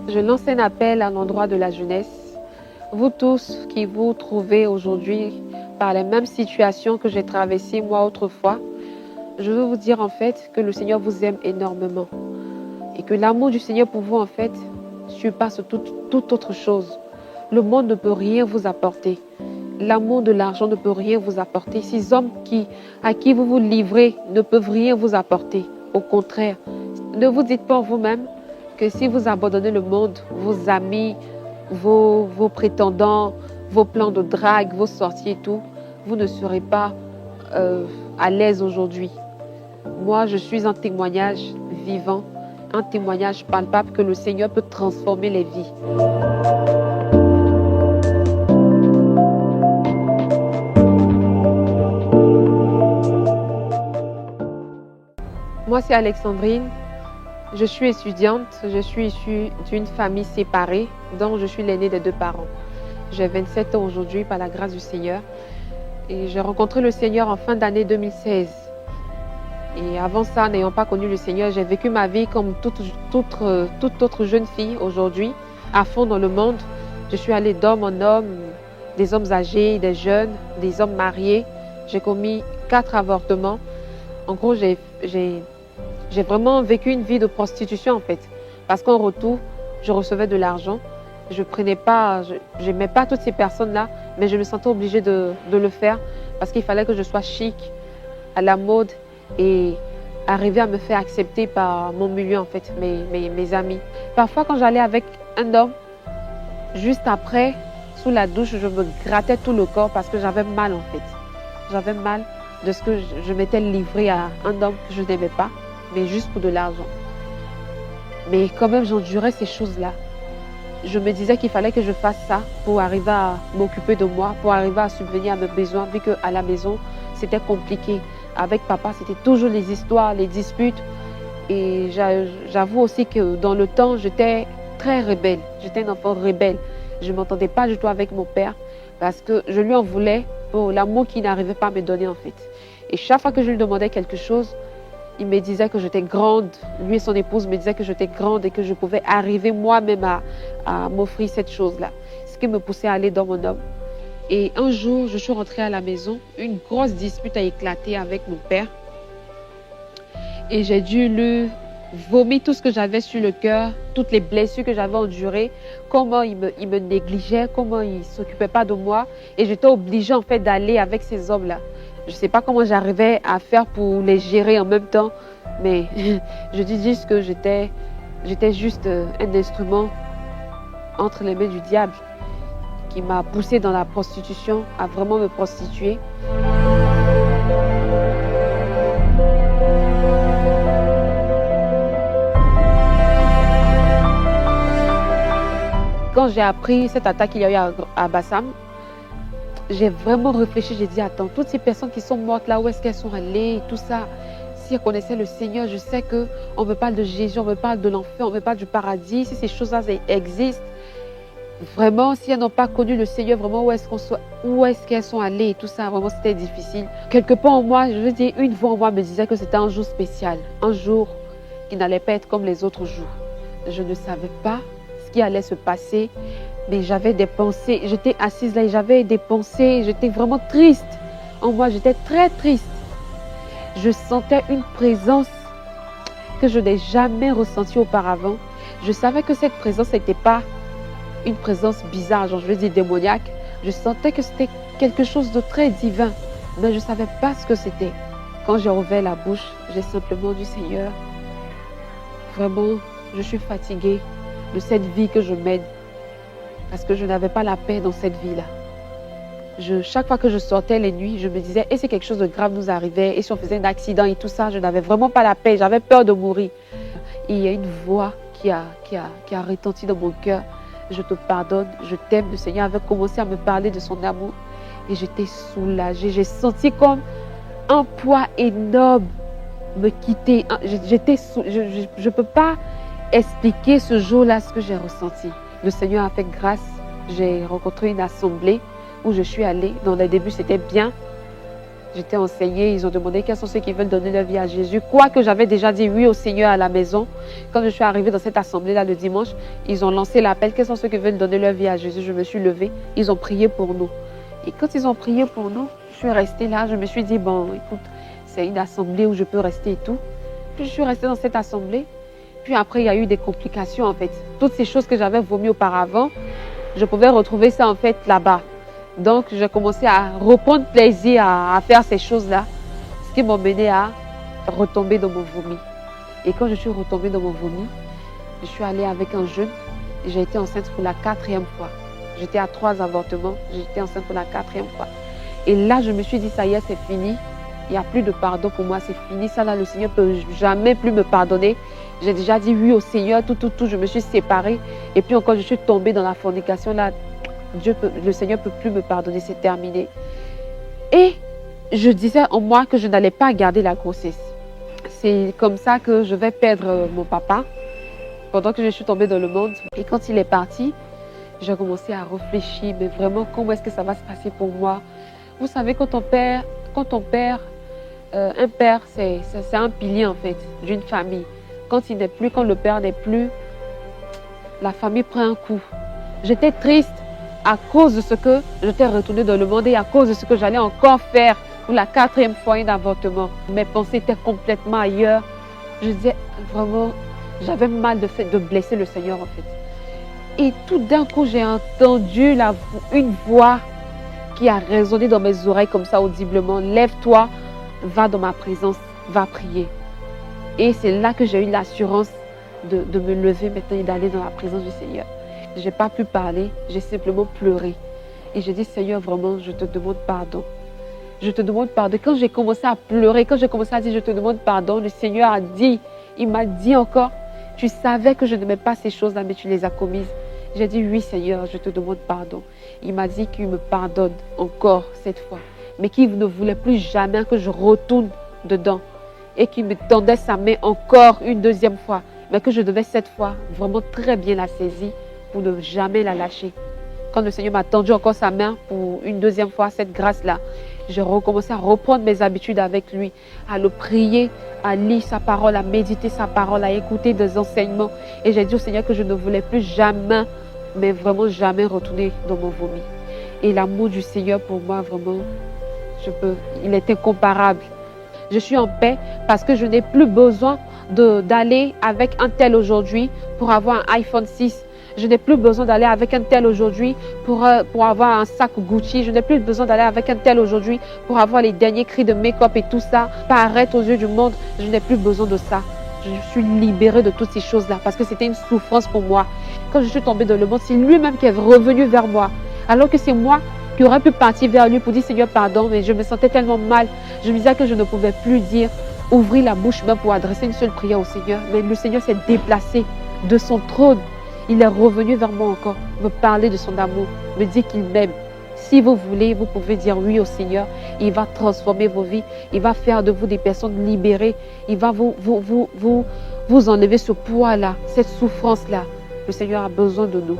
Je lance un appel à l'endroit de la jeunesse. Vous tous qui vous trouvez aujourd'hui par les mêmes situations que j'ai traversées moi autrefois, je veux vous dire en fait que le Seigneur vous aime énormément et que l'amour du Seigneur pour vous en fait surpasse toute autre chose. Le monde ne peut rien vous apporter. L'amour de l'argent ne peut rien vous apporter. Ces hommes à qui vous vous livrez ne peuvent rien vous apporter. Au contraire, ne vous dites pas en vous-même que si vous abandonnez le monde, vos amis, vos prétendants, vos plans de drague, vos sorties et tout, vous ne serez pas à l'aise aujourd'hui. Moi, je suis un témoignage vivant, un témoignage palpable que le Seigneur peut transformer les vies. Moi, c'est Alexandrine. Je suis étudiante. Je suis issue d'une famille séparée dont je suis l'aînée des 2 parents. J'ai 27 ans aujourd'hui par la grâce du Seigneur. Et j'ai rencontré le Seigneur en fin d'année 2016. Et avant ça, n'ayant pas connu le Seigneur, j'ai vécu ma vie comme toute autre jeune fille aujourd'hui, à fond dans le monde. Je suis allée d'homme en homme, des hommes âgés, des jeunes, des hommes mariés. J'ai commis 4 avortements. En gros, j'ai vraiment vécu une vie de prostitution en fait. Parce qu'en retour, je recevais de l'argent. Je n'aimais pas toutes ces personnes-là, mais je me sentais obligée de le faire parce qu'il fallait que je sois chic, à la mode et arriver à me faire accepter par mon milieu en fait, mes amis. Parfois quand j'allais avec un homme, juste après, sous la douche, je me grattais tout le corps parce que j'avais mal en fait. J'avais mal de ce que je m'étais livrée à un homme que je n'aimais pas, mais juste pour de l'argent. Mais quand même, j'endurais ces choses-là. Je me disais qu'il fallait que je fasse ça pour arriver à m'occuper de moi, pour arriver à subvenir à mes besoins, vu qu'à la maison, c'était compliqué. Avec papa, c'était toujours les histoires, les disputes. Et j'avoue aussi que dans le temps, j'étais très rebelle. J'étais un enfant rebelle. Je ne m'entendais pas du tout avec mon père parce que je lui en voulais pour l'amour qu'il n'arrivait pas à me donner en fait. Et chaque fois que je lui demandais quelque chose, il me disait que j'étais grande. Lui et son épouse me disaient que j'étais grande et que je pouvais arriver moi-même à m'offrir cette chose-là. Ce qui me poussait à aller dans mon homme. Et un jour, je suis rentrée à la maison. Une grosse dispute a éclaté avec mon père. Et j'ai dû lui vomir tout ce que j'avais sur le cœur, toutes les blessures que j'avais endurées, comment il me négligeait, comment il ne s'occupait pas de moi. Et j'étais obligée en fait d'aller avec ces hommes-là. Je ne sais pas comment j'arrivais à faire pour les gérer en même temps, mais je dis juste que j'étais juste un instrument entre les mains du diable qui m'a poussée dans la prostitution, à vraiment me prostituer. Quand j'ai appris cette attaque qu'il y a eu à Bassam, j'ai vraiment réfléchi, j'ai dit, attends, toutes ces personnes qui sont mortes là, où est-ce qu'elles sont allées, tout ça, si elles connaissaient le Seigneur, je sais qu'on me parle de Jésus, on me parle de l'enfer, on me parle du paradis, si ces choses-là existent, vraiment, si elles n'ont pas connu le Seigneur, vraiment, où est-ce qu'elles sont allées et tout ça, vraiment, c'était difficile. Quelque part en moi, je veux dire, une voix en moi me disait que c'était un jour spécial, un jour qui n'allait pas être comme les autres jours. Je ne savais pas ce qui allait se passer. Mais j'avais des pensées, j'étais assise là et j'avais des pensées, j'étais vraiment triste. En moi, j'étais très triste. Je sentais une présence que je n'ai jamais ressentie auparavant. Je savais que cette présence n'était pas une présence bizarre, genre je veux dire démoniaque. Je sentais que c'était quelque chose de très divin, mais je ne savais pas ce que c'était. Quand j'ai ouvert la bouche, j'ai simplement dit, Seigneur, vraiment, je suis fatiguée de cette vie que je mène. Parce que je n'avais pas la paix dans cette vie-là. Chaque fois que je sortais les nuits, je me disais, et si quelque chose de grave nous arrivait, et si on faisait un accident et tout ça, je n'avais vraiment pas la paix, j'avais peur de mourir. Et il y a une voix qui a retenti dans mon cœur. Je te pardonne, je t'aime. Le Seigneur avait commencé à me parler de son amour. Et j'étais soulagée. J'ai senti comme un poids énorme me quitter. Je ne peux pas expliquer ce jour-là ce que j'ai ressenti. Le Seigneur a fait grâce. J'ai rencontré une assemblée où je suis allée. Dans les débuts, c'était bien. J'étais enseignée, ils ont demandé quels sont ceux qui veulent donner leur vie à Jésus. Quoique j'avais déjà dit oui au Seigneur à la maison, quand je suis arrivée dans cette assemblée-là le dimanche, ils ont lancé l'appel, quels sont ceux qui veulent donner leur vie à Jésus. Je me suis levée, ils ont prié pour nous. Et quand ils ont prié pour nous, je suis restée là, je me suis dit, bon, écoute, c'est une assemblée où je peux rester et tout. Puis je suis restée dans cette assemblée. Puis après, il y a eu des complications en fait. Toutes ces choses que j'avais vomies auparavant, je pouvais retrouver ça en fait là-bas. Donc, j'ai commencé à reprendre plaisir à faire ces choses-là, ce qui m'a mené à retomber dans mon vomi. Et quand je suis retombée dans mon vomi, je suis allée avec un jeune et j'ai été enceinte pour la 4e fois. J'étais à 3 avortements, j'étais enceinte pour la 4e fois. Et là, je me suis dit, ça y est, c'est fini. Il n'y a plus de pardon pour moi, c'est fini. Ça là, le Seigneur ne peut jamais plus me pardonner. J'ai déjà dit oui au Seigneur, tout. Je me suis séparée. Et puis encore, je suis tombée dans la fornication. Là, le Seigneur ne peut plus me pardonner, c'est terminé. Et je disais en moi que je n'allais pas garder la grossesse. C'est comme ça que je vais perdre mon papa pendant que je suis tombée dans le monde. Et quand il est parti, j'ai commencé à réfléchir, mais vraiment, comment est-ce que ça va se passer pour moi? Vous savez, quand on perd un père, c'est un pilier en fait d'une famille. Quand il n'est plus, quand le père n'est plus, la famille prend un coup. J'étais triste à cause de ce que j'étais retournée dans le monde et à cause de ce que j'allais encore faire pour la 4e fois un avortement. Mes pensées étaient complètement ailleurs. Je disais vraiment, j'avais mal de blesser le Seigneur en fait. Et tout d'un coup, j'ai entendu une voix qui a résonné dans mes oreilles comme ça audiblement. Lève-toi, va dans ma présence, va prier. Et c'est là que j'ai eu l'assurance de me lever maintenant et d'aller dans la présence du Seigneur. Je n'ai pas pu parler, j'ai simplement pleuré. Et j'ai dit, Seigneur, vraiment, je te demande pardon. Je te demande pardon. Quand j'ai commencé à pleurer, quand j'ai commencé à dire, je te demande pardon, le Seigneur a dit, il m'a dit encore, tu savais que je n'aimais pas ces choses-là, mais tu les as commises. J'ai dit, oui, Seigneur, je te demande pardon. Il m'a dit qu'il me pardonne encore cette fois, mais qu'il ne voulait plus jamais que je retourne dedans et qu'il me tendait sa main encore une 2e fois, mais que je devais cette fois vraiment très bien la saisir pour ne jamais la lâcher. Quand le Seigneur m'a tendu encore sa main pour une 2e fois, cette grâce-là, j'ai recommencé à reprendre mes habitudes avec lui, à le prier, à lire sa parole, à méditer sa parole, à écouter des enseignements. Et j'ai dit au Seigneur que je ne voulais plus jamais, mais vraiment jamais retourner dans mon vomi. Et l'amour du Seigneur pour moi, vraiment, il est incomparable. Je suis en paix parce que je n'ai plus besoin d'aller avec un tel aujourd'hui pour avoir un iPhone 6. Je n'ai plus besoin d'aller avec un tel aujourd'hui pour avoir un sac Gucci. Je n'ai plus besoin d'aller avec un tel aujourd'hui pour avoir les derniers cris de make-up et tout ça, paraître aux yeux du monde. Je n'ai plus besoin de ça. Je suis libérée de toutes ces choses-là parce que c'était une souffrance pour moi. Quand je suis tombée dans le monde, c'est lui-même qui est revenu vers moi. Alors que c'est moi qui aurais pu partir vers lui pour dire Seigneur pardon, mais je me sentais tellement mal. Je me disais que je ne pouvais plus ouvrir la bouche même pour adresser une seule prière au Seigneur. Mais le Seigneur s'est déplacé de son trône. Il est revenu vers moi encore, me parler de son amour, me dire qu'il m'aime. Si vous voulez, vous pouvez dire oui au Seigneur. Il va transformer vos vies. Il va faire de vous des personnes libérées. Il va vous enlever ce poids-là, cette souffrance-là. Le Seigneur a besoin de nous.